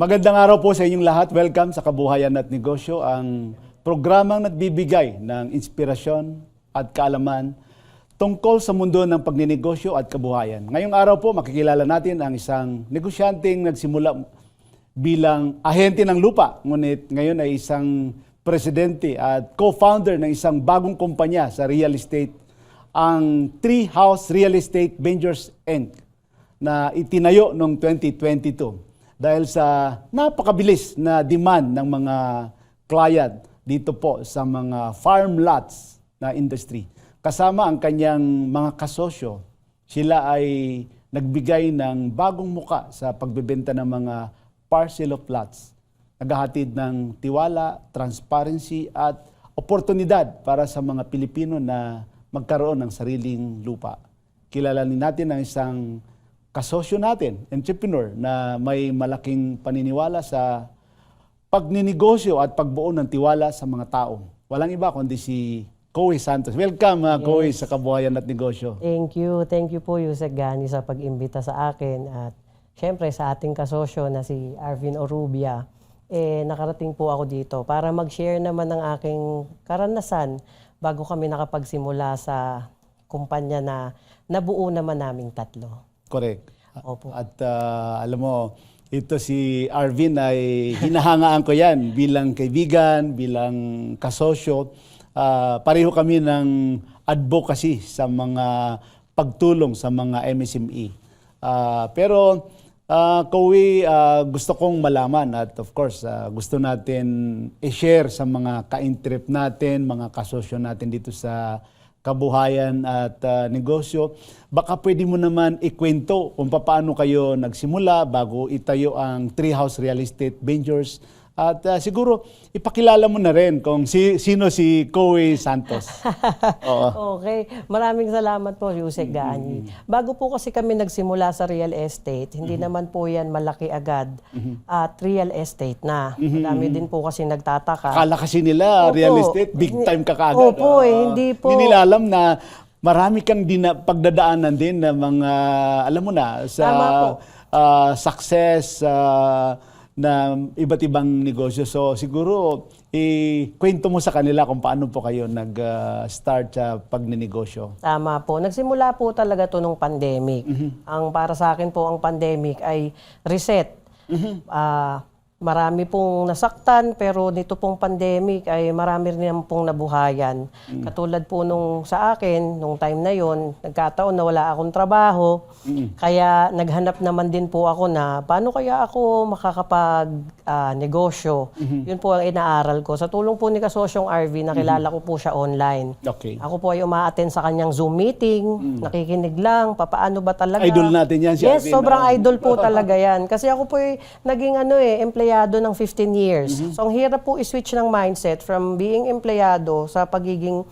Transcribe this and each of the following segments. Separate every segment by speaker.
Speaker 1: Magandang araw po sa inyong lahat. Welcome sa Kabuhayan at Negosyo, ang programang nagbibigay ng inspirasyon at kaalaman tungkol sa mundo ng pagninegosyo at kabuhayan. Ngayong araw po, makikilala natin ang isang negosyanteng nagsimula bilang ahente ng lupa, ngunit ngayon ay isang presidente at co-founder ng isang bagong kumpanya sa real estate, ang Tree House Real Estate Ventures Inc. na itinayo noong 2022. Dahil sa napakabilis na demand ng mga client dito po sa mga farm lots na industry. Kasama ang kanyang mga kasosyo, sila ay nagbigay ng bagong muka sa pagbebenta ng mga parcel of lots. Naghahatid ng tiwala, transparency at oportunidad para sa mga Pilipino na magkaroon ng sariling lupa. Kilalanin natin ang isang kasosyo natin, entrepreneur, na may malaking paniniwala sa pagninegosyo at pagbuo ng tiwala sa mga tao. Walang iba kundi si Coy Santos. Welcome, Coy, sa Kabuhayan at Negosyo.
Speaker 2: Thank you. Thank you po, Yusek Gani, sa pag-imbita sa akin. At syempre sa ating kasosyo na si Arvin Orubia, nakarating po ako dito para mag-share naman ng aking karanasan bago kami nakapagsimula sa kumpanya na nabuo naman naming tatlo.
Speaker 1: Correct.
Speaker 2: Opo.
Speaker 1: At alam mo, ito si Arvin ay hinahangaan ko yan bilang kaibigan, bilang kasosyo. Pareho kami ng advocacy sa mga pagtulong sa mga MSME. Pero Kowi, gusto kong malaman at of course gusto natin i-share sa mga ka-interest natin, mga kasosyo natin dito sa Kabuhayan at Negosyo. Baka pwede mo naman ikwento kung paano kayo nagsimula bago itayo ang Tree House Real Estate Ventures. At siguro ipakilala mo na rin kung sino si Coy Santos. Oo.
Speaker 2: Okay. Maraming salamat po, Yusek Gani. Bago po kasi kami nagsimula sa real estate, hindi naman po yan malaki agad at real estate na. Madami din po kasi nagtataka.
Speaker 1: Akala kasi nila real estate, big time ka kaagad.
Speaker 2: Opo, hindi po.
Speaker 1: Hindi nila alam na marami kang pagdadaanan din na mga, alam mo na, sa success, na iba't ibang negosyo. So siguro, ikwento mo sa kanila kung paano po kayo nag-start sa pagninegosyo.
Speaker 2: Tama po. Nagsimula po talaga to nung pandemic. Ang para sa akin po ang pandemic ay reset. Marami pong nasaktan, pero nito pong pandemic ay marami rin pong nabuhayan. Katulad po nung sa akin, nung time na yon, nagkataon na wala akong trabaho. Kaya naghanap naman din po ako na paano kaya ako makakapag-negosyo. Yun po ang inaaral ko. Sa tulong po ni Kasosyong RV, nakilala ko po siya online.
Speaker 1: Okay.
Speaker 2: Ako po ay uma-attend sa kanyang Zoom meeting, nakikinig lang, papaano ba talaga.
Speaker 1: Idol natin yan si
Speaker 2: Yes,
Speaker 1: Arvin,
Speaker 2: sobrang idol po talaga yan. Kasi ako po ay naging empleyado ng 15 years. So, ang hirap po i-switch ng mindset from being empleyado sa pagiging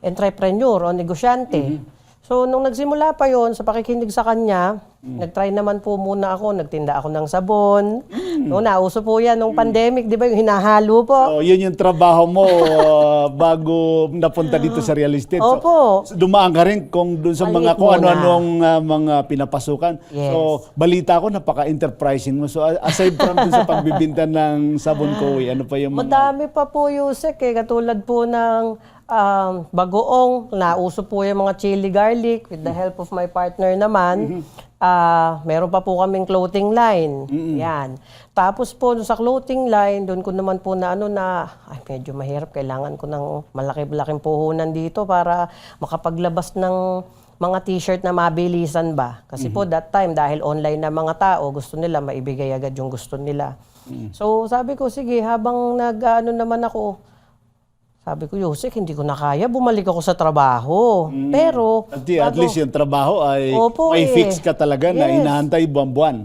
Speaker 2: entrepreneur o negosyante. So, nung nagsimula pa yon sa pakikinig sa kanya, nag-try naman po muna ako, nagtinda ako ng sabon. No, nauso po yan nung pandemic, di ba, yung hinahalo po.
Speaker 1: So, yun yung trabaho mo bago napunta dito sa real estate.
Speaker 2: Opo.
Speaker 1: So, dumaan ka rin kung dun sa mga
Speaker 2: Maliit
Speaker 1: kung
Speaker 2: muna.
Speaker 1: ano-anong mga pinapasukan.
Speaker 2: Yes.
Speaker 1: So, balita ko, napaka-enterprising mo. So, aside from dun sa pagbibinta ng sabon ko, ano pa yung mga...
Speaker 2: Madami pa po, Yusek, katulad po ng bagoong, nauso po yung mga chili garlic with the help of my partner naman. Meron pa po kaming clothing line. Yan. Tapos po sa clothing line, doon ko naman po na medyo mahirap. Kailangan ko ng malaki-laking puhunan dito para makapaglabas ng mga t-shirt na mabilisan ba. Kasi po that time, dahil online na mga tao, gusto nila maibigay agad yung gusto nila. So sabi ko, sige, habang naman ako, sabi ko, Yusek, hindi ko na kaya. Bumalik ako sa trabaho. Pero...
Speaker 1: At least yung trabaho ay
Speaker 2: Opo,
Speaker 1: may fix ka talaga na inahantay buwan-buwan.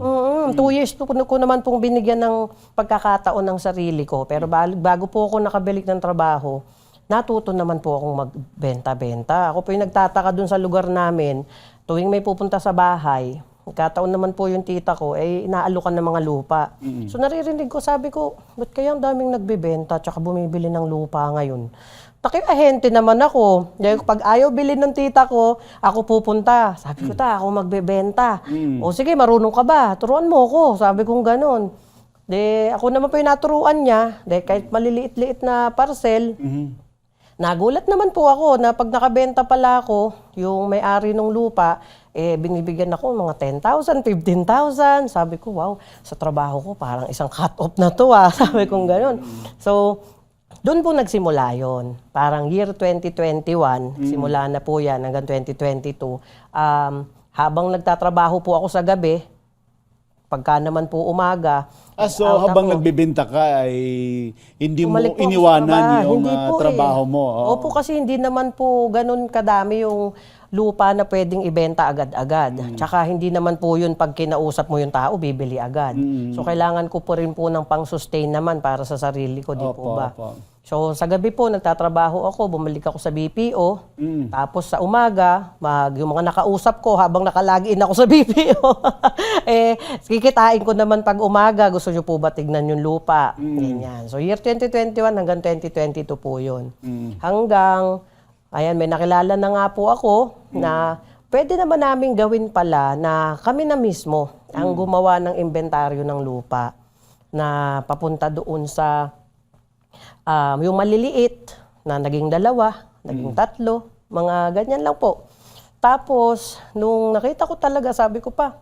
Speaker 2: 2 years ko naman pong binigyan ng pagkakataon ng sarili ko. Pero bago po ako nakabalik ng trabaho, natuto naman po akong magbenta-benta. Ako po yung nagtataka dun sa lugar namin. Tuwing may pupunta sa bahay, nagkataon naman po yung tita ko, inaalukan ng mga lupa. So naririnig ko, sabi ko, ba't kaya ang daming nagbebenta tsaka bumibili ng lupa ngayon? Ahente naman ako. Dahil pag ayaw bilhin ng tita ko, ako pupunta. Sabi ko, ako magbebenta. O sige, marunong ka ba? Turuan mo ko. Sabi kong ganon. Ako naman po yung naturuan niya. Kahit maliliit-liit na parcel, nagulat naman po ako na pag nakabenta pala ako, yung may-ari ng lupa, binibigyan ako mga 10,000, 15,000. Sabi ko, wow, sa trabaho ko parang isang cut-off na to Sabi ko gano'n. So, doon po nagsimula yon. Parang year 2021, simula na po yan hanggang 2022. Habang nagtatrabaho po ako sa gabi, pagka naman po umaga,
Speaker 1: So
Speaker 2: out
Speaker 1: habang
Speaker 2: ako.
Speaker 1: nagbebenta ka ay hindi mo
Speaker 2: Bumalik po ako sa
Speaker 1: iniwanan
Speaker 2: trabaho.
Speaker 1: yung
Speaker 2: Hindi po
Speaker 1: trabaho mo. Oo.
Speaker 2: Opo, kasi hindi naman po ganun kadami yung lupa na pwedeng ibenta agad-agad. Tsaka hindi naman po yun pag kinausap mo yung tao, bibili agad. So kailangan ko po rin po ng pang-sustain naman para sa sarili ko, di po
Speaker 1: Opo,
Speaker 2: ba?
Speaker 1: opo.
Speaker 2: So sa gabi po, nagtatrabaho ako, bumalik ako sa BPO. Tapos sa umaga, yung mga nakausap ko habang nakalagin ako sa BPO, kikitain ko naman pag umaga, gusto nyo po ba tignan yung lupa? Ganyan. So year 2021 hanggang 2022 po yun. Hanggang, ayan, may nakilala na nga po ako na pwede naman namin gawin pala na kami na mismo ang gumawa ng inventaryo ng lupa na papunta doon sa yung maliliit na naging 2, naging 3, mga ganyan lang po. Tapos, nung nakita ko talaga, sabi ko pa,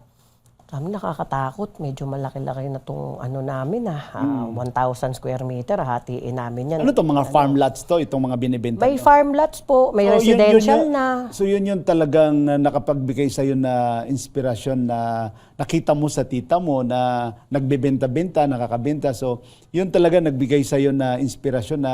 Speaker 2: kami nakakatakot, medyo malaki-laki na itong namin 1,000 square meter, hatiin namin yan.
Speaker 1: Ano to mga farm lots to, itong mga binibenta
Speaker 2: May
Speaker 1: nyo?
Speaker 2: farm lots po, may
Speaker 1: So,
Speaker 2: residential
Speaker 1: yun,
Speaker 2: na.
Speaker 1: So yun talagang nakapagbigay sa'yo na inspirasyon na nakita mo sa tita mo na nagbebenta-benta, nakakabenta. So yun talaga nagbigay sa'yo na inspirasyon na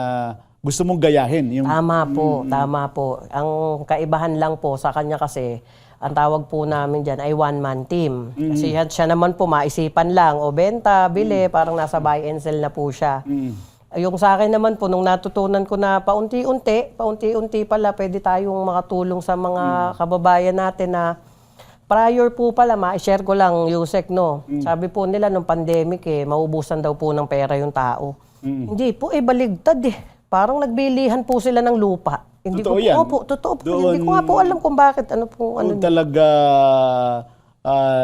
Speaker 1: gusto mong gayahin. Yung,
Speaker 2: Tama po, tama po. Ang kaibahan lang po sa kanya kasi, ang tawag po namin dyan ay one-man team. Kasi siya naman po maisipan lang, o benta, bili, parang nasa buy and sell na po siya. Yung sa akin naman po, nung natutunan ko na paunti-unti pala, pwede tayong makatulong sa mga kababayan natin na prior po pala, ma-share ko lang, Yusek, no? Sabi po nila nung pandemic, maubusan daw po ng pera yung tao. Hindi po, baligtad Parang nagbilihan po sila ng lupa. Hindi
Speaker 1: Totoo
Speaker 2: ko
Speaker 1: yan.
Speaker 2: Opo, totoo po. Hindi ko nga po alam kung bakit.
Speaker 1: Doon talaga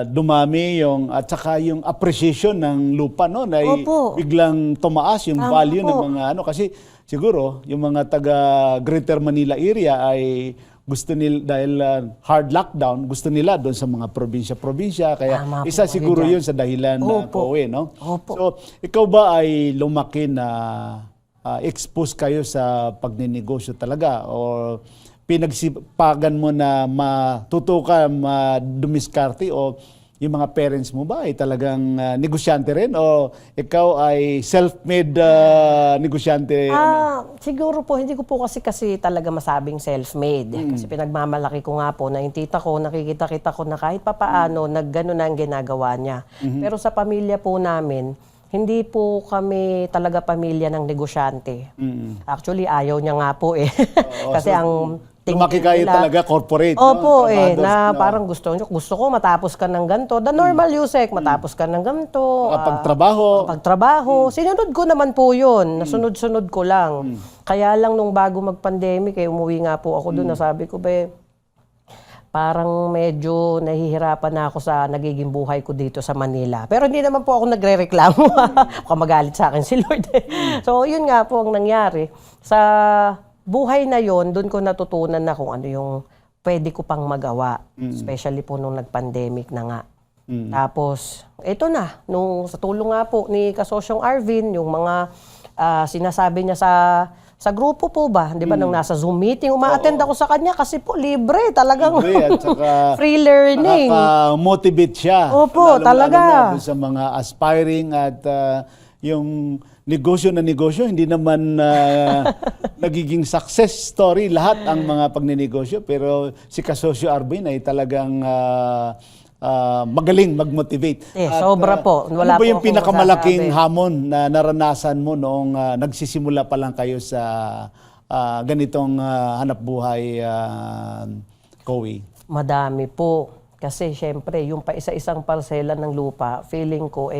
Speaker 1: dumami yung at saka yung appreciation ng lupa no na
Speaker 2: Opo.
Speaker 1: biglang tumaas yung
Speaker 2: Tama
Speaker 1: value ng
Speaker 2: po.
Speaker 1: mga kasi siguro yung mga taga Greater Manila area ay gusto nila dahil hard lockdown gusto nila doon sa mga probinsya kaya
Speaker 2: Tama po
Speaker 1: isa
Speaker 2: kayo
Speaker 1: siguro
Speaker 2: dyan.
Speaker 1: yun sa dahilan na
Speaker 2: Opo.
Speaker 1: Kowe no.
Speaker 2: Opo.
Speaker 1: So ikaw ba ay lumaki na expose kayo sa pagninegosyo talaga o pinagsipagan mo na matuto ka, madumiskarte o yung mga parents mo ba ay talagang negosyante rin o ikaw ay self-made negosyante?
Speaker 2: Siguro po, hindi ko po kasi talaga masabing self-made. Kasi pinagmamalaki ko nga po na yung tita ko, nakikita-kita ko na kahit papaano, naggano na ang ginagawa niya. Pero sa pamilya po namin, hindi po kami talaga pamilya ng negosyante. Actually, ayaw niya nga po Kasi ang
Speaker 1: lumaki kayo talaga corporate.
Speaker 2: Opo,
Speaker 1: no?
Speaker 2: na parang gusto ko matapos ka ng ganito. The normal Yusek, matapos ka ng ganito. Pagtrabaho. Sinunod ko naman po yun. Nasunod-sunod ko lang. Kaya lang nung bago mag-pandemic, umuwi nga po ako doon. Nasabi ko, parang medyo nahihirapan na ako sa nagiging buhay ko dito sa Manila. Pero hindi naman po ako nagre-reklamo. Baka magalit sa akin si Lord. So, yun nga po ang nangyari. Sa buhay na yon, doon ko natutunan na kung ano yung pwede ko pang magawa. Especially po nung nag-pandemic na nga. Tapos, ito na. Sa tulong nga po ni Kasosyong Arvin, yung mga sinasabi niya sa grupo po ba? Di ba nang nasa Zoom meeting, uma-attend ako sa kanya kasi po libre. Talagang
Speaker 1: at saka
Speaker 2: free learning.
Speaker 1: Nakaka-motivate siya.
Speaker 2: Opo, talaga.
Speaker 1: Na sa mga aspiring at yung negosyo na negosyo, hindi naman nagiging success story lahat ang mga pagninegosyo. Pero si Kasosyo Arvin ay talagang magaling mag-motivate.
Speaker 2: Sobra po. Wala
Speaker 1: ano ba
Speaker 2: po
Speaker 1: yung
Speaker 2: akong
Speaker 1: pinakamalaking
Speaker 2: masasabi.
Speaker 1: hamon na naranasan mo noong nagsisimula pa lang kayo sa ganitong hanap buhay, Kowe?
Speaker 2: Madami po. Kasi syempre, yung pa isa-isang parsela ng lupa, feeling ko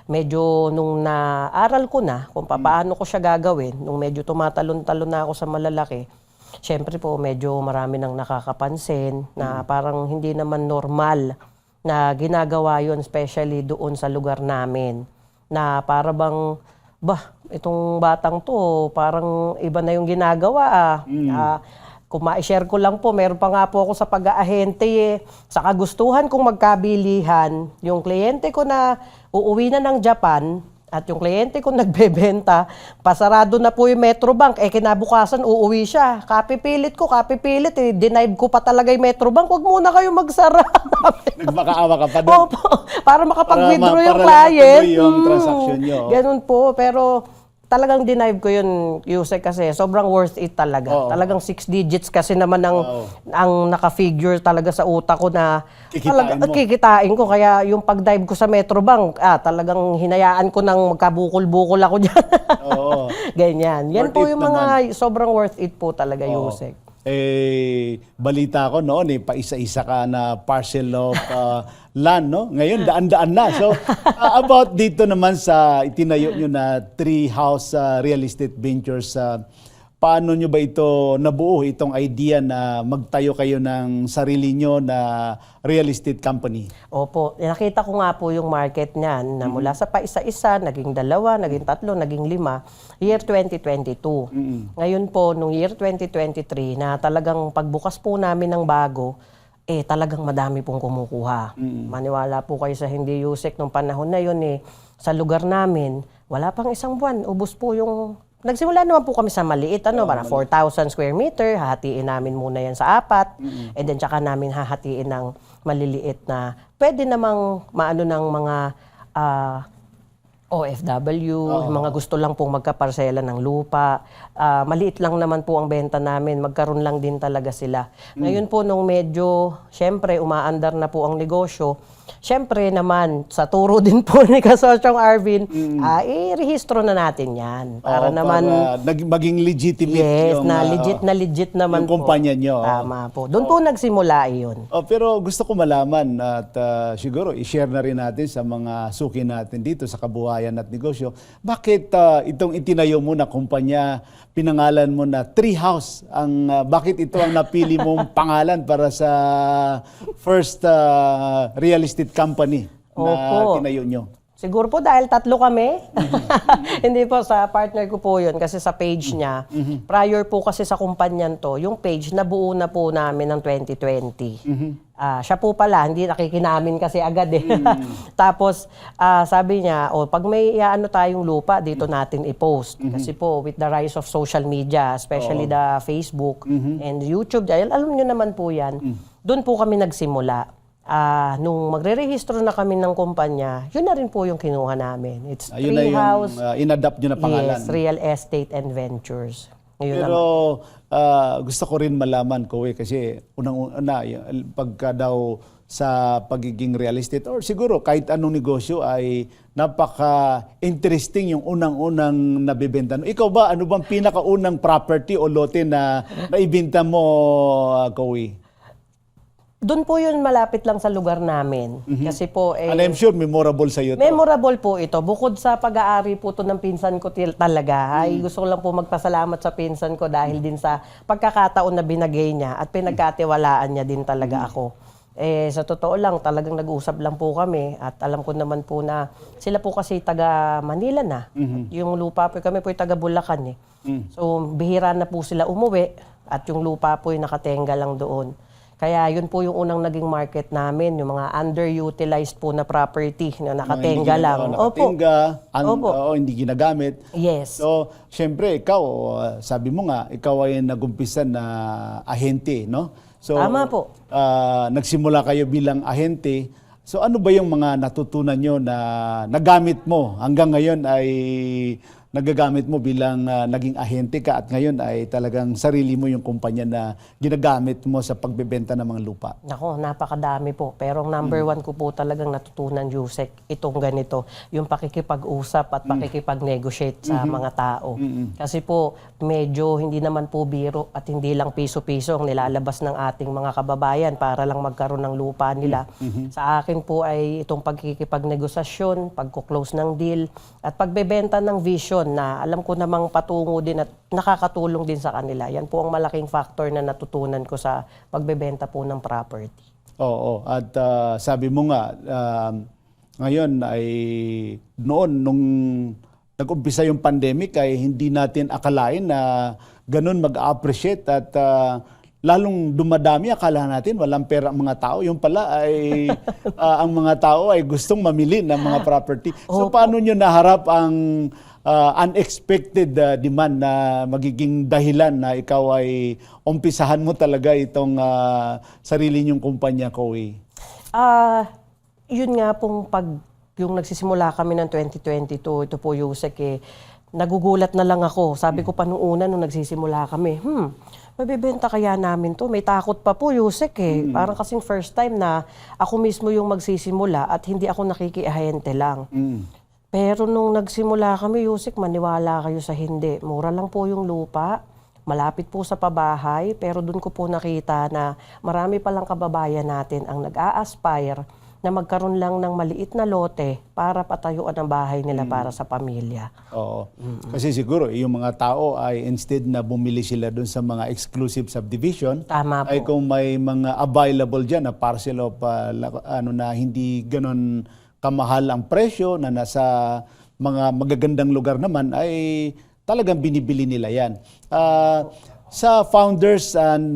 Speaker 2: medyo nung naaral ko na kung paano ko siya gagawin, nung medyo tumatalon-talon na ako sa malalaki, syempre po medyo marami nang nakakapansin na parang hindi naman normal na ginagawa yon, especially doon sa lugar namin. na para bang, itong batang to, parang iba na yung ginagawa. Kung ma-share ko lang po, meron pa nga po ako sa pag-aahente sa kagustuhan kong magkabilihan, yung kliyente ko na uuwi na ng Japan, at yung kliyente ko nagbebenta, pasarado na po yung Metrobank, kinabukasan uuwi siya. Kapipilit, denied ko pa talaga yung Metrobank, huwag muna kayo magsara.
Speaker 1: Nagmakaawa ka pa doon.
Speaker 2: Opo, para makapag-withdraw yung
Speaker 1: para
Speaker 2: client.
Speaker 1: matuloy yung transaction nyo.
Speaker 2: Ganun po, pero talagang denied ko yun, Yusek, kasi sobrang worth it talaga.
Speaker 1: Oo.
Speaker 2: Talagang 6 digits kasi naman ang naka-figure talaga sa utak ko na
Speaker 1: Kikitain mo.
Speaker 2: kikitain ko. Kaya yung pag-dive ko sa Metrobank, talagang hinayaan ko nang magkabukol-bukol ako dyan.
Speaker 1: Oo.
Speaker 2: Ganyan. Yan
Speaker 1: Worth
Speaker 2: po
Speaker 1: it
Speaker 2: yung mga sobrang worth it po talaga,
Speaker 1: Oo.
Speaker 2: Yusek.
Speaker 1: Balita ko noon, pa-isa-isa ka na parcel of land, no? Ngayon, daan-daan na. So, about dito naman sa itinayo nyo na Treehouse Real Estate Ventures, paano nyo ba ito nabuo, itong idea na magtayo kayo ng sarili nyo na real estate company?
Speaker 2: Opo, nakita ko nga po yung market niyan na mula sa paisa-isa, naging 2, naging 3, naging 5, year 2022. Ngayon po, nung year 2023, na talagang pagbukas po namin ng bago, talagang madami pong kumukuha. Maniwala po kayo sa hindi, Yusek, nung panahon na yun, sa lugar namin, wala pang isang buwan, ubos po yung... Nagsimula naman po kami sa maliit, parang 4,000 square meter, hahatiin namin muna yan sa 4, and then tsaka namin hahatiin ng maliliit na pwede namang maano ng mga OFW, yung mga gusto lang pong magkaparsela ng lupa. Maliit lang naman po ang benta namin, magkaroon lang din talaga sila. Ngayon po nung medyo, syempre umaandar na po ang negosyo, syempre naman, sa turo din po ni Kasosyong Arvin, i-rehistro na natin yan. Para naman...
Speaker 1: Para maging legitimate
Speaker 2: Yes,
Speaker 1: yung...
Speaker 2: na legit naman
Speaker 1: yung kumpanya nyo.
Speaker 2: Tama po. Doon po nagsimula iyon.
Speaker 1: Pero gusto ko malaman at siguro i-share na rin natin sa mga suki natin dito sa Kabuhayan at Negosyo, bakit itong itinayo mo na kumpanya, pinangalan mo na Treehouse, bakit ito ang napili mong pangalan para sa first real estate company na
Speaker 2: Opo.
Speaker 1: tinayo nyo?
Speaker 2: Siguro po dahil 3 kami. Hindi po, sa partner ko po yun kasi sa page niya. Prior po kasi sa kumpanyan to, yung page nabuo na po namin ng 2020. Siya po pala, hindi nakikinamin kasi agad Tapos sabi niya, pag may tayong lupa, dito natin i-post. Kasi po with the rise of social media, especially the Facebook and YouTube, dahil alam niyo naman po yan, doon po kami nagsimula. Nung magre-rehistro na kami ng kumpanya, yun na rin po yung kinuha namin. It's Treehouse.
Speaker 1: In-adapt nyo na pangalan.
Speaker 2: Yes, Real Estate and Ventures. Ngayon
Speaker 1: Pero gusto ko rin malaman ko kasi unang-una, pagka daw sa pagiging real estate or siguro kahit anong negosyo ay napaka-interesting yung unang-unang nabibenta. Ikaw ba, ano bang pinakaunang property o lote na naibenta mo, Kowi?
Speaker 2: Doon po yun malapit lang sa lugar namin. Kasi po,
Speaker 1: And I'm sure memorable sa iyo to.
Speaker 2: memorable po ito. Bukod sa pag-aari po to ng pinsan ko talaga, ay gusto ko lang po magpasalamat sa pinsan ko dahil din sa pagkakataon na binagay niya at pinagkatiwalaan niya din talaga ako. Sa totoo lang, talagang nag-uusap lang po kami at alam ko naman po na sila po kasi taga Manila na. Yung lupa po, kami po taga Bulacan So, bihira na po sila umuwi at yung lupa po yung nakatenga lang doon. Kaya yun po yung unang naging market namin, yung mga underutilized po na property na nakatenga lang.
Speaker 1: Nakatenga, hindi ginagamit.
Speaker 2: Yes.
Speaker 1: So, syempre, ikaw, sabi mo nga, ikaw ay nagumpisa na ahente, no? So,
Speaker 2: Tama po.
Speaker 1: Nagsimula kayo bilang ahente. So, ano ba yung mga natutunan nyo na nagamit mo hanggang ngayon ay nagagamit mo bilang naging ahente ka at ngayon ay talagang sarili mo yung kumpanya na ginagamit mo sa pagbebenta ng mga lupa?
Speaker 2: Nako, napakadami po. Pero ang number 1 ko po talagang natutunan, Yusek, itong ganito, yung pakikipag-usap at pakikipag-negotiate sa mga tao. Kasi po, medyo hindi naman po biro at hindi lang piso-piso ang nilalabas ng ating mga kababayan para lang magkaroon ng lupa nila. Sa akin po ay itong pagkikipag-negosasyon, pagkuklose ng deal, at pagbebenta ng vision na alam ko namang patungo din at nakakatulong din sa kanila. Yan po ang malaking factor na natutunan ko sa pagbebenta po ng property.
Speaker 1: Oo. At sabi mo nga, Ngayon ay noon nung nag-umpisa yung pandemic ay hindi natin akalain na ganun mag-appreciate at lalong dumadami. Akala natin walang pera ang mga tao. Yung pala ay ang mga tao ay gustong mamili ng mga property. So paano nyo naharap ang unexpected demand na magiging dahilan na ikaw ay umpisahan mo talaga itong sarili nyong kumpanya, Coie?
Speaker 2: Yun nga pong yung nagsisimula kami ng 2022, ito po Yusek nagugulat na lang ako. Sabi ko pa nung una nung nagsisimula kami, mabibenta kaya namin to? May takot pa po Yusek Parang kasing first time na ako mismo yung magsisimula at hindi ako nakikiahente lang. Pero nung nagsimula kami Yusek, maniwala kayo sa hindi. Mura lang po yung lupa. Malapit po sa pabahay, pero doon ko po nakita na marami palang kababayan natin ang nag-a-aspire na magkaroon lang ng maliit na lote para patayuan ang bahay nila para sa pamilya.
Speaker 1: Oo. Kasi siguro yung mga tao ay instead na bumili sila doon sa mga exclusive subdivision,
Speaker 2: Tama po.
Speaker 1: ay kung may mga available dyan na parcel of na hindi ganon kamahal ang presyo na nasa mga magagandang lugar naman ay talagang binibili nila yan. Sa founders and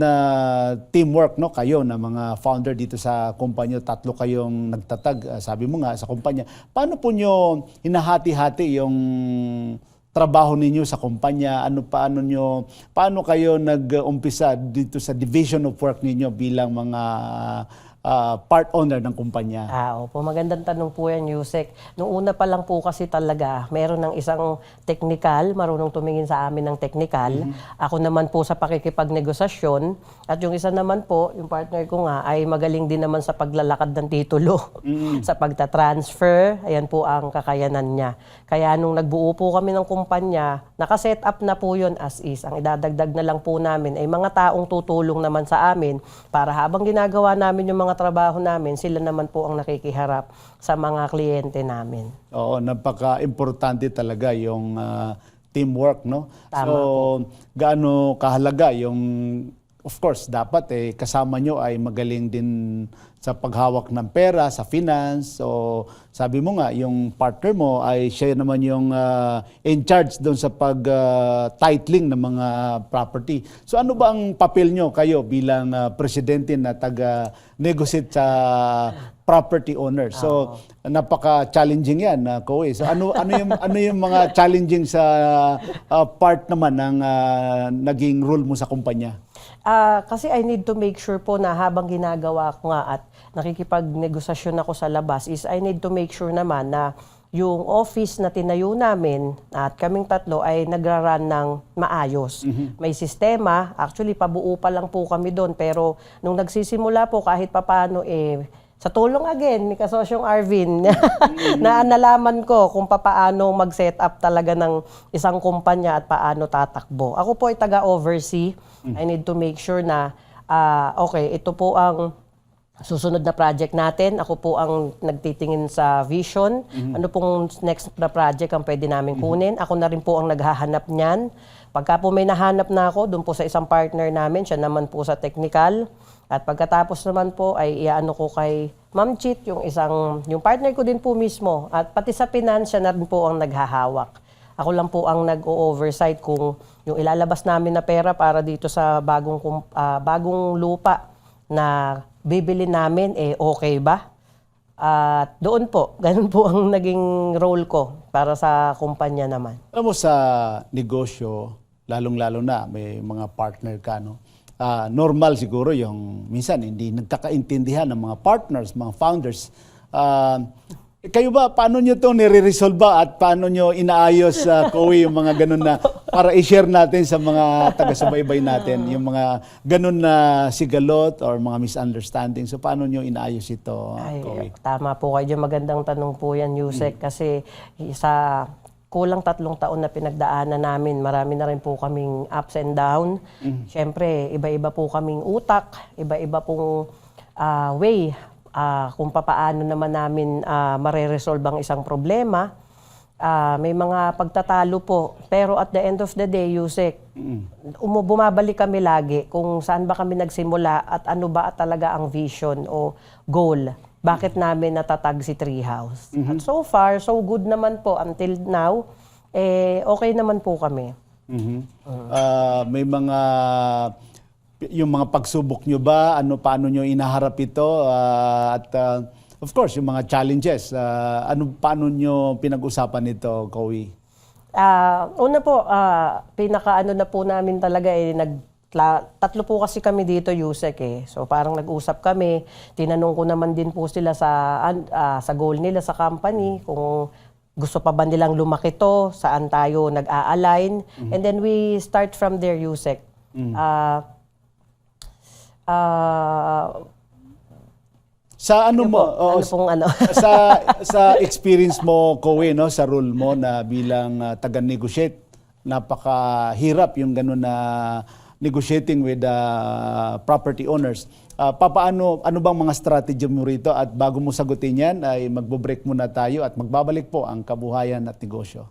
Speaker 1: teamwork, no, kayo na mga founder dito sa kumpanya, 3 kayong nagtatag, sabi mo nga sa kumpanya. Paano po nyo hinahati-hati yung trabaho ninyo sa kumpanya? Paano kayo nag-umpisa dito sa division of work ninyo bilang mga part owner ng kumpanya?
Speaker 2: Opo, magandang tanong po yan, Yusek. Nung una pa lang po kasi talaga, meron ng isang technical, marunong tumingin sa amin ng technical. Ako naman po sa pakikipagnegosasyon. At yung isa naman po, yung partner ko nga, ay magaling din naman sa paglalakad ng titulo. Sa pagta-transfer, ayan po ang kakayanan niya. Kaya nung nagbuo po kami ng kumpanya, nakaset up na po yun as is. Ang idadagdag na lang po namin ay mga taong tutulong naman sa amin para habang ginagawa namin yung mga trabaho namin, sila naman po ang nakikiharap sa mga kliyente namin.
Speaker 1: Oo, napaka-importante talaga yung teamwork, no?
Speaker 2: Tama
Speaker 1: so, gaano kahalaga yung, of course, dapat kasama nyo ay magaling din sa paghawak ng pera, sa finance. So, sabi mo nga, yung partner mo ay siya naman yung in charge doon sa pag-titling ng mga property. So, ano ba ang papel nyo kayo bilang presidente na taga-negotiate sa property owner? So, napaka-challenging yan, Coie. So, ano yung mga challenging sa part naman ng naging role mo sa kumpanya?
Speaker 2: Kasi I need to make sure po na habang ginagawa ko nga at nakikipag-negosasyon ako sa labas is I need to make sure naman na yung office na tinayo namin at kaming 3 ay nagra-run ng maayos. May sistema, actually pabuo pa lang po kami doon pero nung nagsisimula po kahit papaano sa tulong again ni kasosyong Arvin na nalaman ko kung paano mag-set up talaga ng isang kumpanya at paano tatakbo. Ako po ay taga-oversee. I need to make sure na okay, ito po ang susunod na project natin. Ako po ang nagtitingin sa vision. Ano pong next na project ang pwede namin kunin. Ako na rin po ang naghahanap niyan. Pagka po may nahanap na ako, doon po sa isang partner namin, siya naman po sa technical. At pagkatapos naman po ay iaano ko kay Ma'am Chit, yung partner ko din po mismo. At pati sa finance, siya na rin po ang naghahawak. Ako lang po ang nag-o-oversight kung yung ilalabas namin na pera para dito sa bagong lupa na bibili namin, okay ba? At doon po, ganun po ang naging role ko para sa kumpanya naman.
Speaker 1: Alam mo, sa negosyo, lalong-lalo na may mga partner ka, no? Normal siguro yung minsan hindi nagkakaintindihan ng mga partners, mga founders. Kayo ba, paano nyo ito nire-resolve at paano nyo inaayos, Coie, yung mga ganun na para i-share natin sa mga taga-subaybay natin, yung mga ganun na sigalot or mga misunderstanding. So, paano nyo inaayos ito, Coie?
Speaker 2: Tama po kayo. Magandang tanong po yan, Yusek. Kasi sa kulang 3 taon na pinagdaanan namin, marami na rin po kaming ups and down. Siyempre, iba-iba po kaming utak, iba-iba pong way kung papaano naman namin mareresolve ang isang problema. May mga pagtatalo po. Pero at the end of the day, Yusek, bumabalik kami lagi kung saan ba kami nagsimula at ano ba talaga ang vision o goal bakit namin natatag si Treehouse. At so far, so good naman po until now, okay naman po kami.
Speaker 1: May mga yung mga pagsubok nyo ba, paano nyo inaharap ito, at of course yung mga challenges, paano nyo pinag-usapan ito, Kowi?
Speaker 2: Una po, pinaka na po namin talaga tatlo po kasi kami dito, Yusek . So parang nag-usap kami, tinanong ko naman din po sila sa goal nila sa company, kung gusto pa ba nilang lumaki to, saan tayo nag-a-align. And then we start from there, Yusek.
Speaker 1: Sa sa experience mo, Kowe, no, sa role mo na bilang taga-negotiate, napakahirap yung gano'n na negotiating with property owners. Ano bang mga strategy mo rito? At bago mo sagutin yan, ay magbo-break muna tayo at magbabalik po ang Kabuhayan at Negosyo.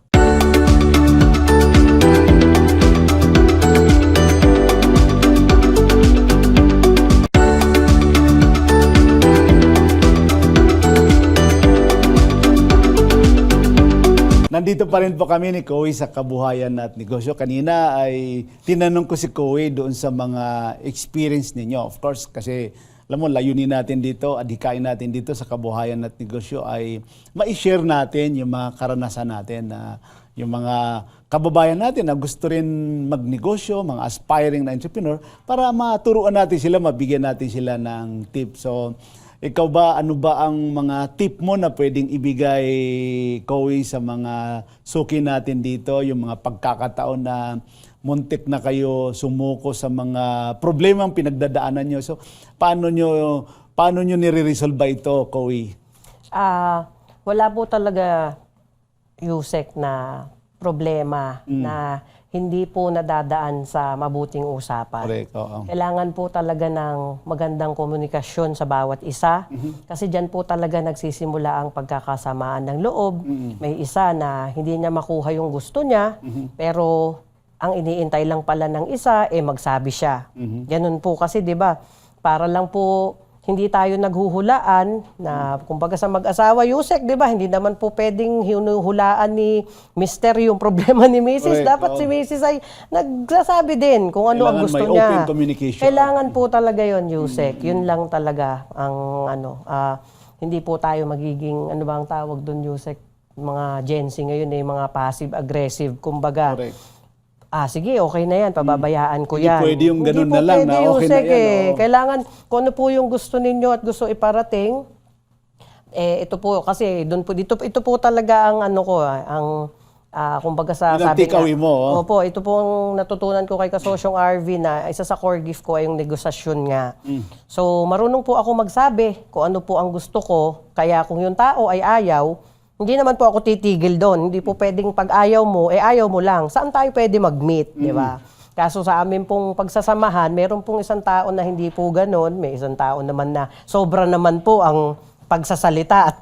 Speaker 1: Nandito pa rin po kami ni Kowe sa Kabuhayan at Negosyo. Kanina ay tinanong ko si Kowe doon sa mga experience ninyo. Of course, kasi alam mo, layunin natin dito, adhikain natin dito sa Kabuhayan at Negosyo ay ma-share natin yung mga karanasan natin, na yung mga kababayan natin na gusto rin magnegosyo, mga aspiring na entrepreneur, para maturuan natin sila, mabigyan natin sila ng tips. So, ikaw ba, ano ba ang mga tip mo na pwedeng ibigay, Kowe, sa mga suki natin dito, yung mga pagkakataon na muntik na kayo sumuko sa mga problemang pinagdadaanan nyo? So, paano nyo nire-resolve ito, Kowe?
Speaker 2: Wala po talaga, Yusek, na problema na hindi po nadadaan sa mabuting usapan.
Speaker 1: Correct, oo.
Speaker 2: Kailangan po talaga ng magandang komunikasyon sa bawat isa. Kasi dyan po talaga nagsisimula ang pagkakasamaan ng loob. May isa na hindi niya makuha yung gusto niya, pero ang iniintay lang pala ng isa, magsabi siya. Ganun po kasi, di ba? Para lang po hindi tayo naghuhulaan na, kumbaga sa mag-asawa, Yusek, di ba? Hindi naman po pwedeng hinuhulaan ni Mister yung problema ni Mrs.
Speaker 1: Correct,
Speaker 2: Dapat si Mrs. ay nagsasabi din kung ano ang gusto
Speaker 1: may
Speaker 2: niya.
Speaker 1: open communication.
Speaker 2: Kailangan po talaga yon, Yusek. Yun lang talaga ang hindi po tayo magiging, ano ba ang tawag doon, Yusek? Mga Gen Z ngayon, mga passive-aggressive. Kumbaga,
Speaker 1: Correct.
Speaker 2: Sige, okay na yan, pababayaan ko
Speaker 1: Hindi
Speaker 2: yan.
Speaker 1: pwede yung ganun
Speaker 2: Hindi po
Speaker 1: na lang,
Speaker 2: pwede,
Speaker 1: na okay na
Speaker 2: Yusek,
Speaker 1: yan, oo.
Speaker 2: Kailangan, kung ano po yung gusto ninyo at gusto iparating, ito po, kasi ito po talaga ang kumbaga sa
Speaker 1: Yun ang
Speaker 2: sabi
Speaker 1: take away mo, oh.
Speaker 2: Opo, ito po ang natutunan ko kay Kasosyong RV na isa sa core gift ko ay yung negosasyon nga. So, marunong po ako magsabi kung ano po ang gusto ko, kaya kung yung tao ay ayaw, hindi naman po ako titigil doon. Hindi po pwedeng pag ayaw mo, ayaw mo lang. Saan tayo pwede mag-meet, di ba? Kaso sa amin pong pagsasamahan, meron pong isang tao na hindi po ganon. May isang tao naman na sobra naman po ang pagsasalita at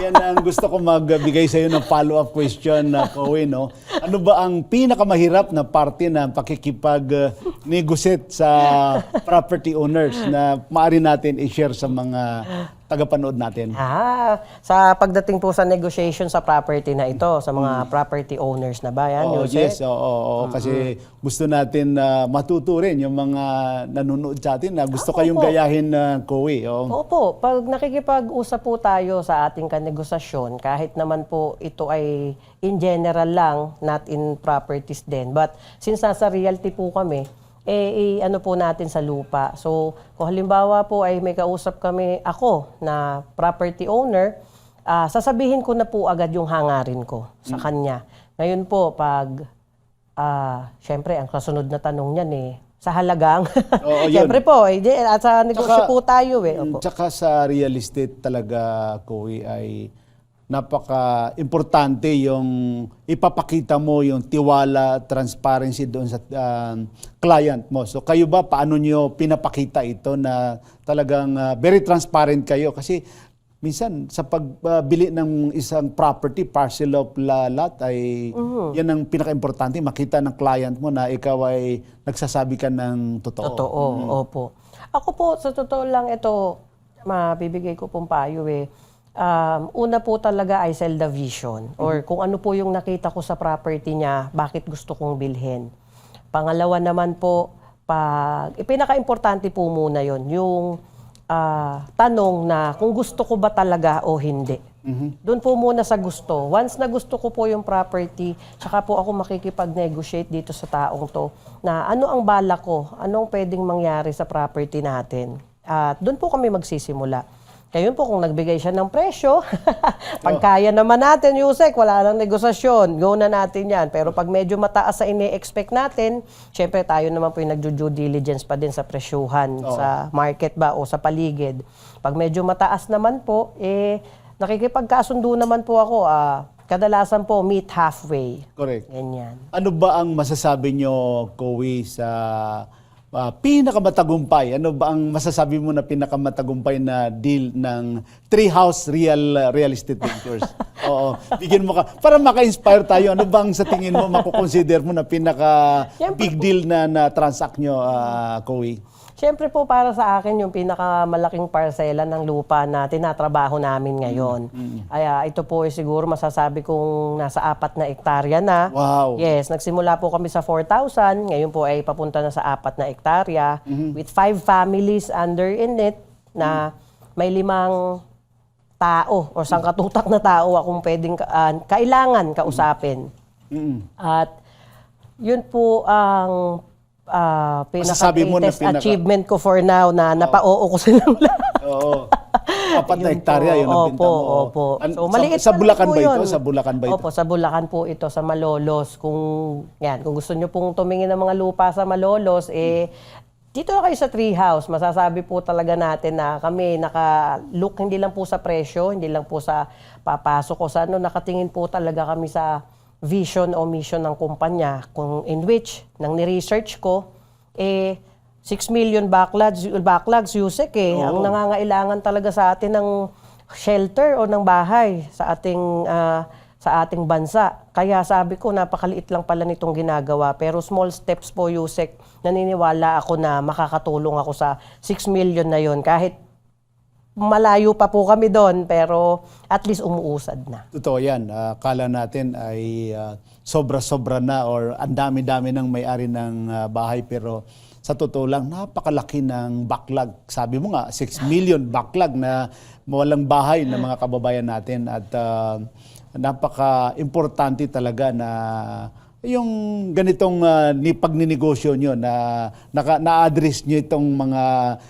Speaker 1: Yan ang gusto ko magbigay sa iyo ng follow-up question na Kowe, no? Ano ba ang pinakamahirap na parte ng pakikipag-negotiate sa property owners na maaari natin i-share sa mga tagapanood natin?
Speaker 2: Sa pagdating po sa negotiation sa property na ito, sa mga property owners na ba yan, Jose?
Speaker 1: Yes, kasi gusto natin matuto rin yung mga nanonood sa atin na gusto kayong gayahin na Kowe.
Speaker 2: Opo, pag nakikipag-usap po tayo sa ating kanegosasyon, kahit naman po ito ay in general lang, not in properties din. But since nasa realty po kami, ano po natin sa lupa. So, kung halimbawa po ay may kausap ako na property owner, sasabihin ko na po agad yung hangarin ko sa kanya. Ngayon po, pag, syempre, ang kasunod na tanong niyan sa halagang. Syempre po, at sa negosyo po tayo Opo.
Speaker 1: Tsaka sa real estate talaga, Kowe, ay napaka-importante yung ipapakita mo yung tiwala, transparency doon sa client mo. So kayo ba, paano nyo pinapakita ito na talagang very transparent kayo? Kasi minsan sa pagbili ng isang property, parcel of lot, ay yan ang pinaka-importante, makita ng client mo na ikaw ay nagsasabi ka ng totoo.
Speaker 2: Opo. Ako po, sa totoo lang ito, mabibigay ko pong payo una po talaga ay sell the vision or kung ano po yung nakita ko sa property niya, bakit gusto kong bilhin. Pangalawa naman po, pinaka-importante po muna yon yung tanong na kung gusto ko ba talaga o hindi. Doon po muna sa gusto. Once na gusto ko po yung property, saka po ako makikipag-negotiate dito sa taong to na ano ang balak ko, anong pwedeng mangyari sa property natin. At doon po kami magsisimula. Kaya yun po, kung nagbigay siya ng presyo, pag kaya naman natin, Yusek, wala nang negosasyon, go na natin yan. Pero pag medyo mataas sa ini-expect natin, syempre tayo naman po yung nagjo-due diligence pa din sa presyuhan, sa market ba o sa paligid. Pag medyo mataas naman po, nakikipagkasundo naman po ako, kadalasan po meet halfway.
Speaker 1: Correct.
Speaker 2: Ganyan.
Speaker 1: Ano ba ang masasabi nyo, Kowi, sa pinakamatagumpay? Ano ba ang masasabi mo na pinakamatagumpay na deal ng Treehouse Real Estate Ventures? Oo. Bigyan mo ka. Para maka-inspire tayo, ano bang sa tingin mo, makukonsider mo na pinaka-big deal na transact nyo, Kowi?
Speaker 2: Siyempre po para sa akin yung pinakamalaking parsela ng lupa na tinatrabaho namin ngayon. Ay, ito po siguro masasabi kong nasa 4 na hektarya na.
Speaker 1: Wow.
Speaker 2: Yes, nagsimula po kami sa 4,000. Ngayon po ay papunta na sa 4 na hektarya with 5 families under in it na may 5 tao o sangkatutak na tao akong pwedeng kailangan kausapin. At yun po ang
Speaker 1: Masasabi mo na
Speaker 2: pinaka-greatest achievement ko for now na napa-oo ko silang lahat.
Speaker 1: Oo. 4 na hektarya yun ang binta mo.
Speaker 2: Opo.
Speaker 1: So,
Speaker 2: maliit
Speaker 1: sa
Speaker 2: pa
Speaker 1: Bulacan
Speaker 2: po
Speaker 1: ba ito?
Speaker 2: yun.
Speaker 1: Sa Bulacan ba ito?
Speaker 2: Opo, sa Bulacan po ito, sa Malolos. Kung gusto nyo pong tumingin ng mga lupa sa Malolos, dito na kayo sa Treehouse. Masasabi po talaga natin na kami naka-look hindi lang po sa presyo, hindi lang po sa papasok o sa nakatingin po talaga kami sa vision o mission ng kumpanya, kung in which, nang ni-research ko, 6 million backlogs, Yusek ang nangangailangan talaga sa atin ng shelter o ng bahay sa ating bansa. Kaya sabi ko, napakaliit lang pala nitong ginagawa. Pero small steps po, Yusek, naniniwala ako na makakatulong ako sa 6 million na yon kahit malayo pa po kami doon, pero at least umuusad na.
Speaker 1: Totoo yan. Akala natin ay sobra-sobra na or ang dami-dami ng may-ari ng bahay, pero sa totoo lang, napakalaki ng backlog. Sabi mo nga, 6 million backlog na walang bahay ng mga kababayan natin. At napaka-importante talaga na yung ganitong pagninegosyo nyo na-address nyo itong mga,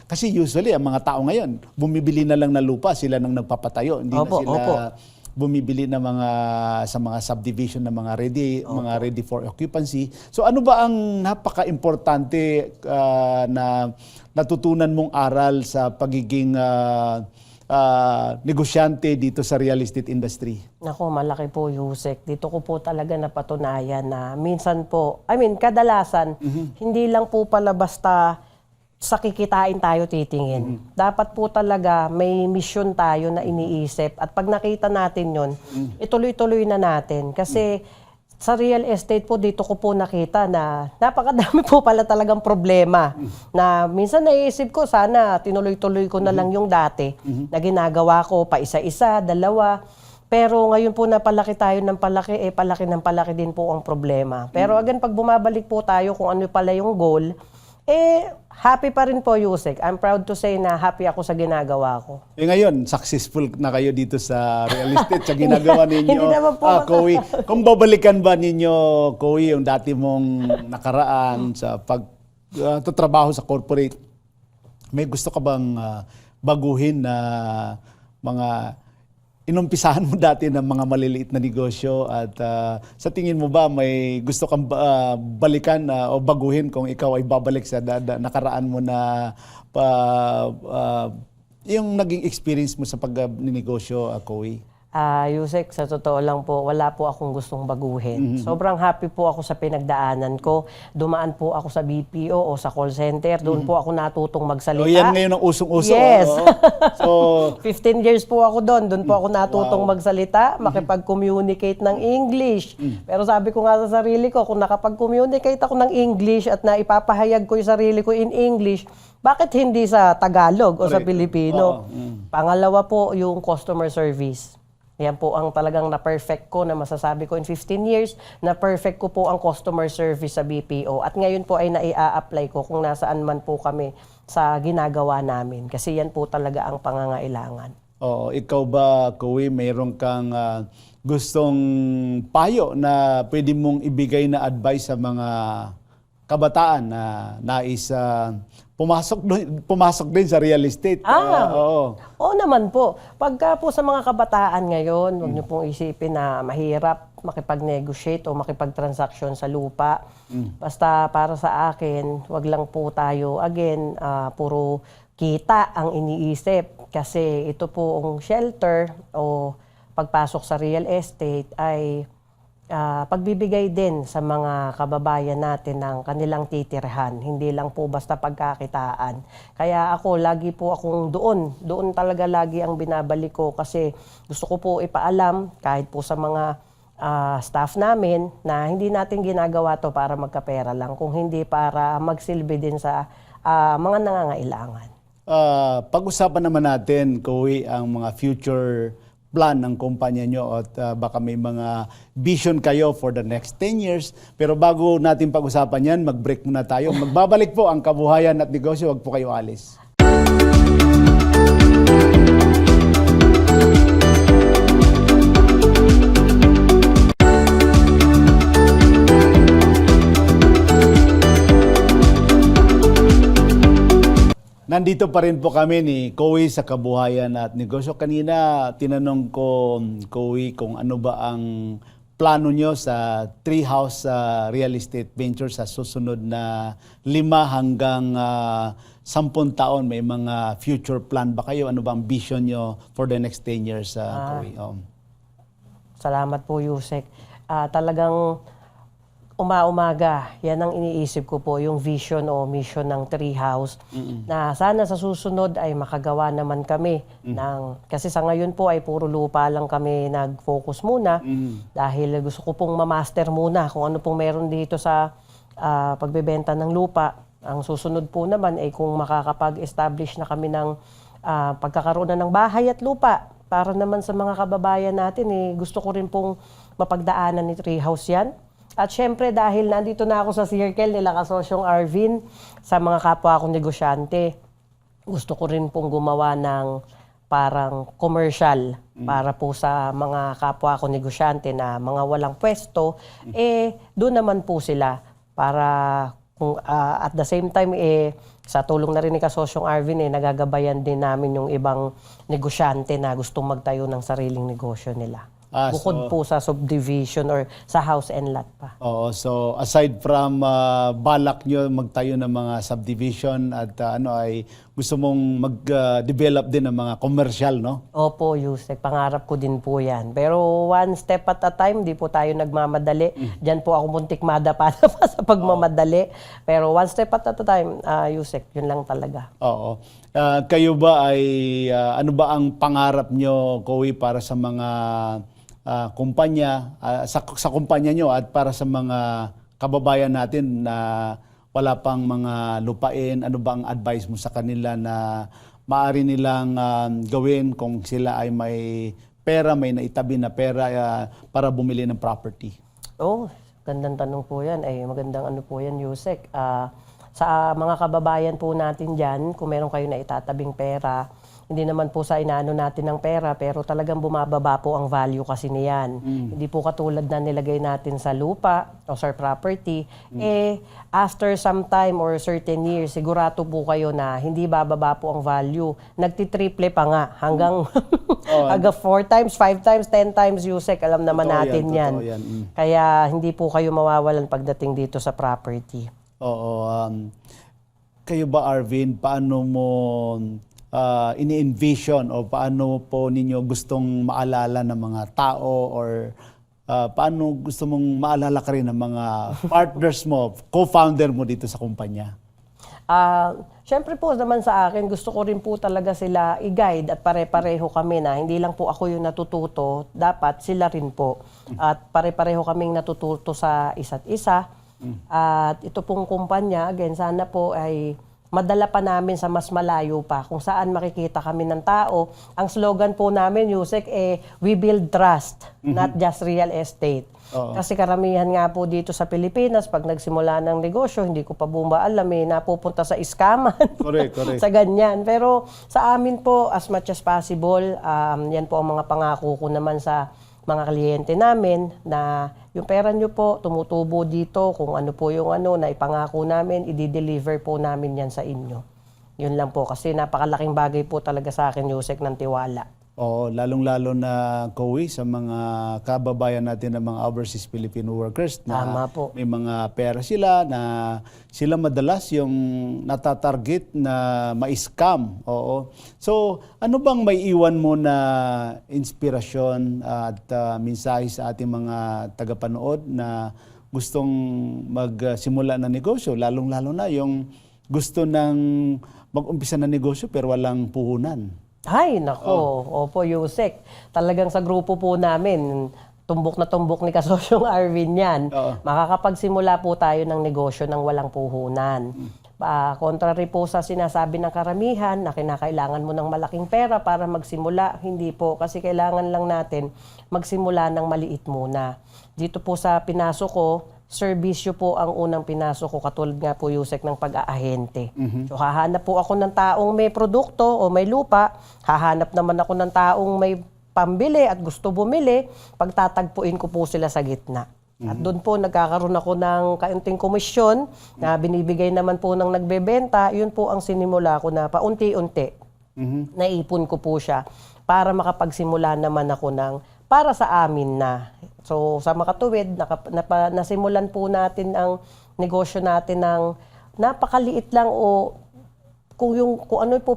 Speaker 1: kasi usually ang mga tao ngayon, bumibili na lang ng lupa, sila nang nagpapatayo. Hindi na sila bumibili na sa mga subdivision na mga ready for occupancy. So ano ba ang napaka-importante na natutunan mong aral sa pagiging negosyante dito sa real estate industry?
Speaker 2: Naku, malaki po, Yusek. Dito ko po talaga napatunayan na minsan po, kadalasan, hindi lang po pala basta sa kikitain tayo titingin. Dapat po talaga may mission tayo na iniisip. At pag nakita natin yon, ituloy-tuloy na natin. Kasi sa real estate po, dito ko po nakita na napakadami po pala talagang problema. Na minsan naiisip ko, sana tinuloy-tuloy ko na lang yung dati na ginagawa ko pa isa-isa, dalawa. Pero ngayon po napalaki tayo ng palaki, palaki ng palaki din po ang problema. Pero again, pag bumabalik po tayo kung ano pala yung goal, happy pa rin po, Yusek. I'm proud to say na happy ako sa ginagawa ko.
Speaker 1: Ngayon, successful na kayo dito sa real estate, sa ginagawa ninyo.
Speaker 2: Hindi naman po.
Speaker 1: Kowi, kung babalikan ba ninyo, Kowi, yung dati mong nakaraan sa pagtatrabaho sa corporate, may gusto ka bang baguhin na mga inumpisahan mo dati ng mga maliliit na negosyo at sa tingin mo ba may gusto kang balikan o baguhin kung ikaw ay babalik sa nakaraan mo na yung naging experience mo sa pagninegosyo, Kowi?
Speaker 2: Yusek, sa totoo lang po, wala po akong gustong baguhin. Sobrang happy po ako sa pinagdaanan ko. Dumaan po ako sa BPO o sa call center. Doon po ako natutong magsalita.
Speaker 1: O yan ngayon ang usong-uso.
Speaker 2: Yes.
Speaker 1: Oo. So,
Speaker 2: 15 years po ako doon. Doon po ako natutong magsalita, makipag-communicate ng English. Pero sabi ko nga sa sarili ko, kung nakapag-communicate ako ng English at naipapahayag ko yung sarili ko in English, bakit hindi sa Tagalog o sa Pilipino? Pangalawa po, yung customer service. Yan po ang talagang na-perfect ko na masasabi ko in 15 years, na-perfect ko po ang customer service sa BPO. At ngayon po ay naia-apply ko kung nasaan man po kami sa ginagawa namin. Kasi yan po talaga ang pangangailangan.
Speaker 1: oo, ikaw ba, Kowi, mayroon kang gustong payo na pwede mong ibigay na advice sa mga kabataan na nais pumasok din sa real estate? Oo.
Speaker 2: Oo naman po. Pagka po sa mga kabataan ngayon, huwag niyo pong isipin na mahirap makipag-negotiate o makipag-transaction sa lupa. Basta para sa akin, wag lang po tayo, again, puro kita ang iniisip. Kasi ito po ang shelter o pagpasok sa real estate ay pagbibigay din sa mga kababayan natin ng kanilang titirhan. Hindi lang po basta pagkakitaan. Kaya ako, lagi po akong doon. Doon talaga lagi ang binabalik ko kasi gusto ko po ipaalam kahit po sa mga staff namin na hindi natin ginagawa to para magkapera lang, kung hindi para magsilbi din sa mga nangangailangan.
Speaker 1: Pag-usapan naman natin, Kowi, ang mga future plan ng kumpanya nyo at baka may mga vision kayo for the next 10 years. Pero bago natin pag-usapan yan, mag-break muna tayo. Magbabalik po ang Kabuhayan at Negosyo. Huwag po kayo alis. Nandito pa rin po kami ni Kowi sa Kabuhayan at Negosyo. Kanina tinanong ko, Kowi, kung ano ba ang plano nyo sa Treehouse Real Estate Venture sa susunod na 5 hanggang 10 taon. May mga future plan ba kayo? Ano ba ang vision nyo for the next 10 years, Kowi?
Speaker 2: Salamat po, Yusek. Talagang umaumaga, yan ang iniisip ko po, yung vision o mission ng Treehouse. Na sana sa susunod ay makagawa naman kami kasi sa ngayon po ay puro lupa lang kami nag-focus muna dahil gusto ko pong ma-master muna kung ano pong meron dito sa pagbebenta ng lupa. Ang susunod po naman ay kung makakapag-establish na kami ng pagkakaroon na ng bahay at lupa para naman sa mga kababayan natin. Gusto ko rin pong mapagdaanan ni Treehouse yan. At syempre dahil nandito na ako sa circle nila kasosyong Arvin, sa mga kapwa akong negosyante, gusto ko rin pong gumawa ng parang commercial para po sa mga kapwa akong negosyante na mga walang pwesto, doon naman po sila para kung at the same time sa tulong na rin ni kasosyong Arvin nagagabayan din namin yung ibang negosyante na gustong magtayo ng sariling negosyo nila. Bukod po sa subdivision or sa house and lot pa.
Speaker 1: Oo, so aside from balak nyo magtayo ng mga subdivision at ay gusto mong mag-develop din ng mga commercial, no?
Speaker 2: Opo, Yusek. Pangarap ko din po yan. Pero one step at a time, di po tayo nagmamadali. Diyan po ako muntik madapa pa sa pagmamadali. Pero one step at a time, Yusek, yun lang talaga.
Speaker 1: Oo. Kayo ba ay, ano ba ang pangarap nyo, Kowi, para sa mga kumpanya, sa kumpanya nyo at para sa mga kababayan natin na wala pang mga lupain? Ano ba ang advice mo sa kanila na maaari nilang gawin kung sila ay may pera, may naitabi na pera para bumili ng property?
Speaker 2: Gandang tanong po yan. Magandang ano po yan, Yusek. Sa mga kababayan po natin dyan, kung meron kayo na itatabing pera, hindi naman po sa inaano natin ng pera, pero talagang bumababa po ang value kasi niyan. Hindi po katulad na nilagay natin sa lupa o sa property. After some time or certain years, sigurado po kayo na hindi bababa po ang value. Nagtitriple pa nga hanggang, hanggang 4 times, 5 times, 10 times, Yusek. Alam naman natin yan. Kaya hindi po kayo mawawalan pagdating dito sa property.
Speaker 1: Oo. Kayo ba, Arvin, paano mo ini-envision o paano po ninyo gustong maalala ng mga tao or paano gusto mong maalala ka rin ng mga partners mo, co-founder mo dito sa kumpanya?
Speaker 2: Siyempre po naman sa akin, gusto ko rin po talaga sila i-guide at pare-pareho kami na hindi lang po ako yung natututo, dapat sila rin po. At pare-pareho kaming natututo sa isa't isa. At ito pong kumpanya, again, sana po ay madala pa namin sa mas malayo pa kung saan makikita kami ng tao. Ang slogan po namin, Yusek, we build trust, not just real estate.
Speaker 1: Oo.
Speaker 2: Kasi karamihan nga po dito sa Pilipinas, pag nagsimula ng negosyo, hindi ko pa bumba alam, napupunta sa iskaman.
Speaker 1: Correct.
Speaker 2: Sa ganyan. Pero sa amin po, as much as possible, yan po ang mga pangako ko naman sa mga kliyente namin na yung pera nyo po, tumutubo dito, kung ano po yung na ipangako namin, i-deliver po namin yan sa inyo. Yun lang po, kasi napakalaking bagay po talaga sa akin, Yusek, ng tiwala.
Speaker 1: Oo, lalong-lalo na Kowi sa mga kababayan natin ng mga overseas Filipino workers na
Speaker 2: Tama po.
Speaker 1: may mga pera sila na sila madalas yung natatarget na ma-scam. Oo. So, ano bang may iwan mo na inspirasyon at mensahe sa ating mga tagapanood na gustong magsimula ng negosyo, lalong-lalo na yung gusto ng mag-umpisa ng negosyo pero walang puhunan?
Speaker 2: Ay, nako. Opo, Yusek. Talagang sa grupo po namin, tumbok na tumbok ni Kasosyong Arvin yan. Makakapagsimula po tayo ng negosyo ng walang puhunan. Contrary po sa sinasabi ng karamihan na kinakailangan mo ng malaking pera para magsimula, hindi po. Kasi kailangan lang natin magsimula ng maliit muna. Dito po sa pinasok ko, serbisyo po ang unang pinasok ko, katulad nga po, Yusek, ng pag-aahente. So hahanap po ako ng taong may produkto o may lupa, hahanap naman ako ng taong may pambili at gusto bumili, pagtatagpuin ko po sila sa gitna. At doon po nagkakaroon ako ng kaunting komisyon na binibigay naman po ng nagbebenta, yun po ang sinimula ko na paunti-unti. Naipon ko po siya para makapagsimula naman ako ng para sa amin na. So sa makatuwid, nasimulan po natin ang negosyo natin ng napakaliit lang o kung ano yung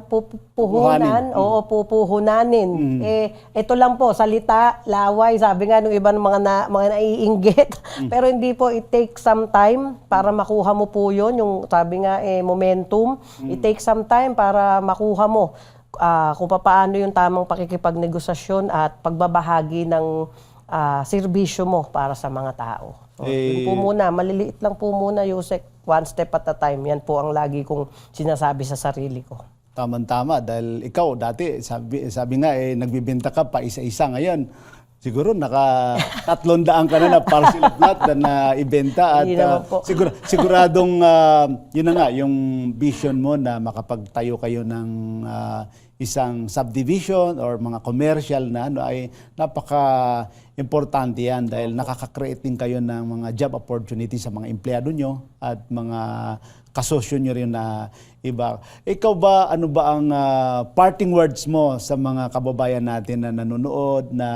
Speaker 2: pupuhunan, oo, pupuhunanin. Ito lang po, salita, laway, sabi nga nung iba ng mga naiinggit. Pero hindi po, it takes some time para makuha mo po yun, yung sabi nga, momentum. It takes some time para makuha mo kung paano yung tamang pakikipagnegosasyon at pagbabahagi ng serbisyo mo para sa mga tao. So, yun po muna, maliliit lang po muna, Yusek. One step at a time. Yan po ang lagi kong sinasabi sa sarili ko.
Speaker 1: Tama-tama dahil ikaw dati sabi nga nagbibenta ka pa isa-isa ngayon. Siguro naka 300 ka na parcel plot na ibenta at siguradong yun na nga yung vision mo na makapagtayo kayo ng isang subdivision or mga commercial na ay napaka-importante yan dahil nakaka-create din kayo ng mga job opportunities sa mga empleyado nyo at mga kasosyo nyo rin na iba. Ikaw ba, ano ba ang parting words mo sa mga kababayan natin na nanonood, na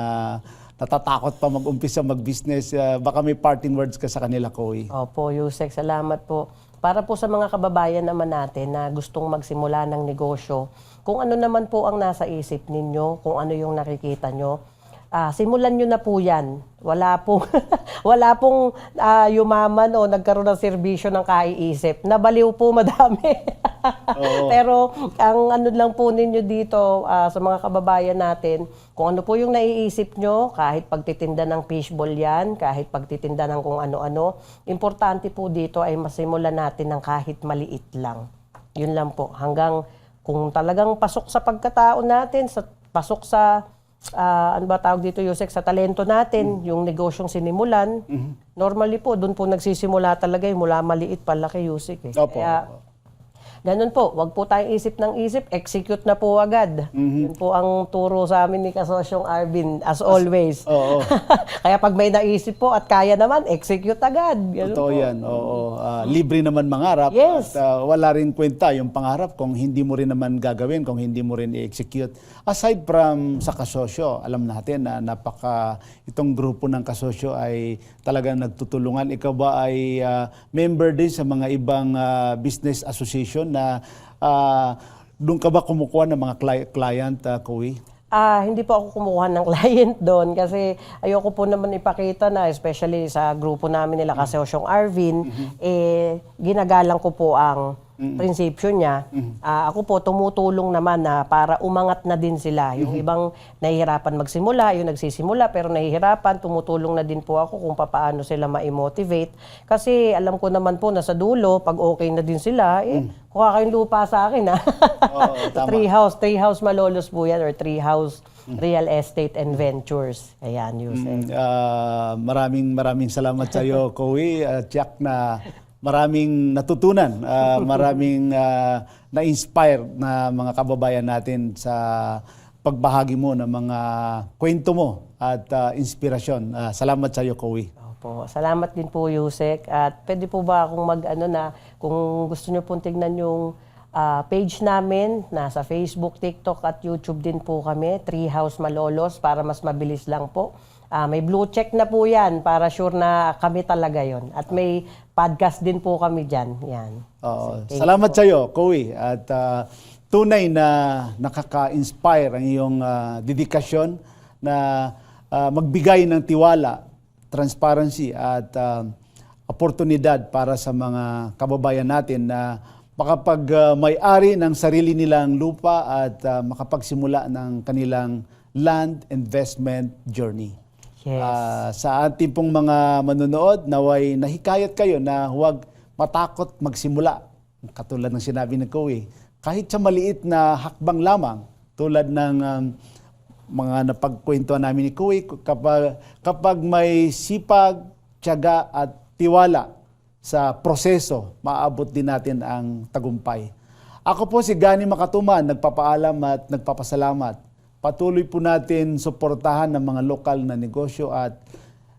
Speaker 1: natatakot pa mag-umpisa mag-business? Baka may parting words ka sa kanila, Koy.
Speaker 2: Opo, Yusek, salamat po. Para po sa mga kababayan naman natin na gustong magsimula ng negosyo, kung ano naman po ang nasa isip ninyo, kung ano yung nakikita nyo, simulan nyo na po yan. Wala pong yumaman o nagkaroon ng serbisyo ng kaiisip. Nabaliw po madami. Pero ang ano lang po ninyo dito sa mga kababayan natin, kung ano po yung naiisip nyo, kahit pagtitinda ng fishball yan, kahit pagtitinda ng kung ano-ano, importante po dito ay masimulan natin ng kahit maliit lang. Yun lang po. Hanggang kung talagang pasok sa pagkatao natin, pasok sa ano ba tawag dito, Yusek, sa talento natin, yung negosyong sinimulan, normally po, doon po nagsisimula talaga mula maliit palaki, Yusek. Kaya, ganun po, wag po tayong isip ng isip, execute na po agad. Yun po ang turo sa amin ni Kasosyong Arvin, as always. Kaya pag may naisip po at kaya naman, execute agad.
Speaker 1: Totoo yan, oo. Libre naman mangarap.
Speaker 2: Yes.
Speaker 1: At wala rin kwenta yung pangarap kung hindi mo rin naman gagawin, kung hindi mo rin i-execute. Aside from sa kasosyo, alam natin na itong grupo ng kasosyo ay talagang nagtutulungan. Ikaw ba ay member din sa mga ibang business association na Doon ka ba kumukuha ng mga client, Kowi?
Speaker 2: Hindi po ako kumukuha ng client doon kasi ayoko po naman ipakita na, especially sa grupo namin nila Kasosyong Arvin, ginagalang ko po ang prinsipyo niya. Ako po tumutulong naman na para umangat na din sila. Yung ibang nahihirapan magsimula, yung nagsisimula pero nahihirapan, tumutulong na din po ako kung paano sila ma-motivate. Kasi alam ko naman po na sa dulo, pag okay na din sila, kuha kayong lupa sa akin.
Speaker 1: Oo, tama.
Speaker 2: Treehouse Malolos po yan, or Treehouse Real Estate and Ventures. Ayan, Yusek.
Speaker 1: Maraming salamat sa iyo, Kowi. Tiyak na maraming natutunan, maraming na-inspire na mga kababayan natin sa pagbahagi mo ng mga kwento mo at inspirasyon. Salamat sa iyo, Kowi.
Speaker 2: Opo. Salamat din po, Yusek. At pwede po ba akong kung gusto nyo pong tignan yung page namin, nasa Facebook, TikTok at YouTube din po kami, Treehouse Malolos, para mas mabilis lang po. May blue check na po yan para sure na kami talaga yon. At may podcast din po kami dyan. Yan.
Speaker 1: Salamat sa iyo, Kowi. At tunay na nakaka-inspire ang iyong dedikasyon na magbigay ng tiwala, transparency at oportunidad para sa mga kababayan natin na makapag-may-ari ng sarili nilang lupa at makapagsimula ng kanilang land investment journey.
Speaker 2: Yes.
Speaker 1: Sa ating pong mga manonood, naway nahikayat kayo na huwag matakot magsimula. Katulad ng sinabi ni Kowi, kahit sa maliit na hakbang lamang, tulad ng mga napagkwentuhan namin ni Kowi, kapag may sipag, tiyaga at tiwala sa proseso, maaabot din natin ang tagumpay. Ako po si Gani Makatuman, nagpapaalam at nagpapasalamat. Patuloy po natin suportahan ng mga lokal na negosyo at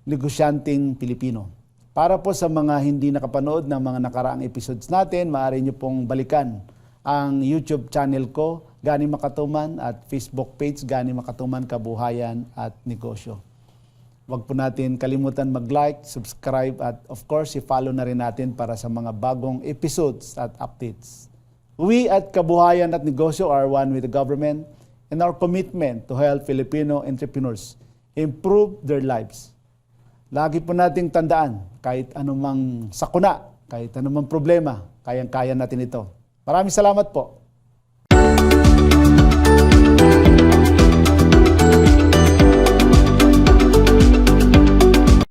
Speaker 1: negosyanteng Pilipino. Para po sa mga hindi nakapanood ng mga nakaraang episodes natin, maaari nyo pong balikan ang YouTube channel ko, Gani Makatuman, at Facebook page, Gani Makatuman, Kabuhayan at Negosyo. Huwag po natin kalimutan mag-like, subscribe, at of course, i-follow na rin natin para sa mga bagong episodes at updates. We at Kabuhayan at Negosyo are one with the government and our commitment to help Filipino entrepreneurs improve their lives. Lagi po nating tandaan, kahit anumang sakuna, kahit anumang problema, kayang-kaya natin ito. Maraming salamat po.